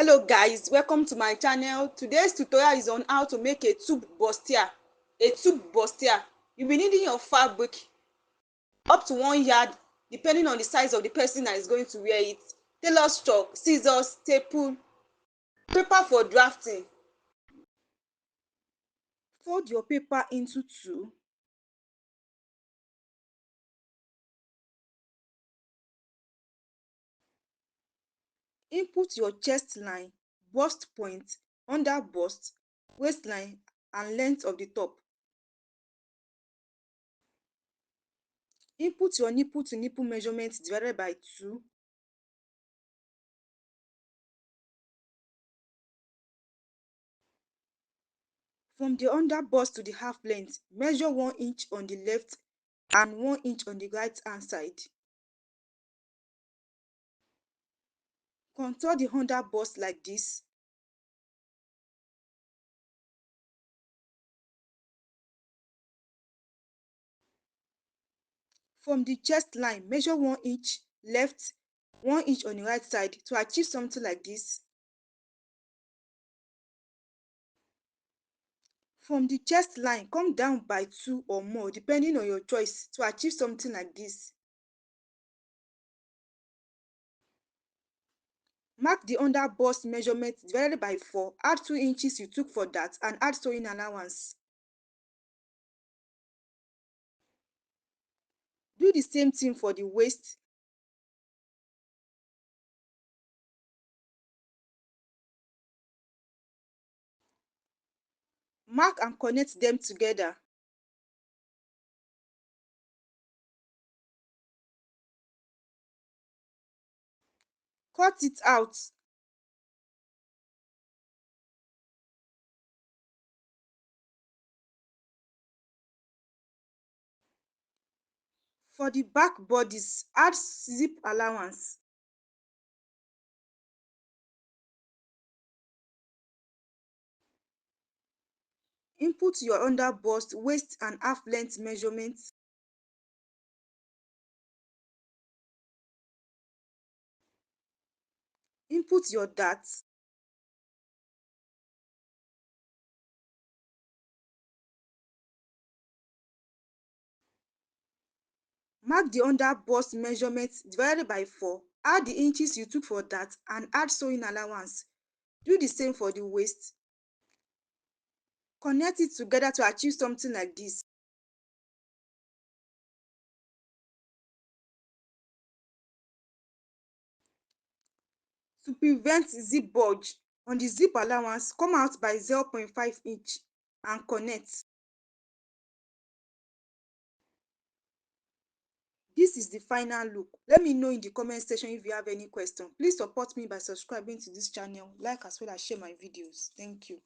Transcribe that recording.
Hello guys, welcome to my channel. Today's tutorial is on how to make a tube bustier. You'll be needing your fabric up to 1 yard depending on the size of the person that is going to wear it. Tailor's chalk, scissors, staple, paper for drafting. Fold your paper into two. Input your chest line, bust point, under bust, waistline and length of the top. Input your nipple to nipple measurement divided by 2. From the under bust to the half length, measure 1 inch on the left and 1 inch on the right hand side. Contour the under bust like this. From the chest line, measure 1 inch left, 1 inch on the right side to achieve something like this. From the chest line, come down by 2 or more depending on your choice to achieve something like this. Mark the under bust measurement divided by 4, add 2 inches you took for that and add sewing allowance. Do the same thing for the waist. Mark and connect them together. Cut it out. For the back bodies, add zip allowance. Input your under bust, waist and half length measurements. Input your dart. Mark the under bust measurements divided by 4. Add the inches you took for that and add sewing allowance. Do the same for the waist. Connect it together to achieve something like this. To prevent zip bulge, on the zip allowance, come out by 0.5 inch and connect. This is the final look. Let me know in the comment section if you have any question. Please support me by subscribing to this channel, like as well as share my videos. Thank you.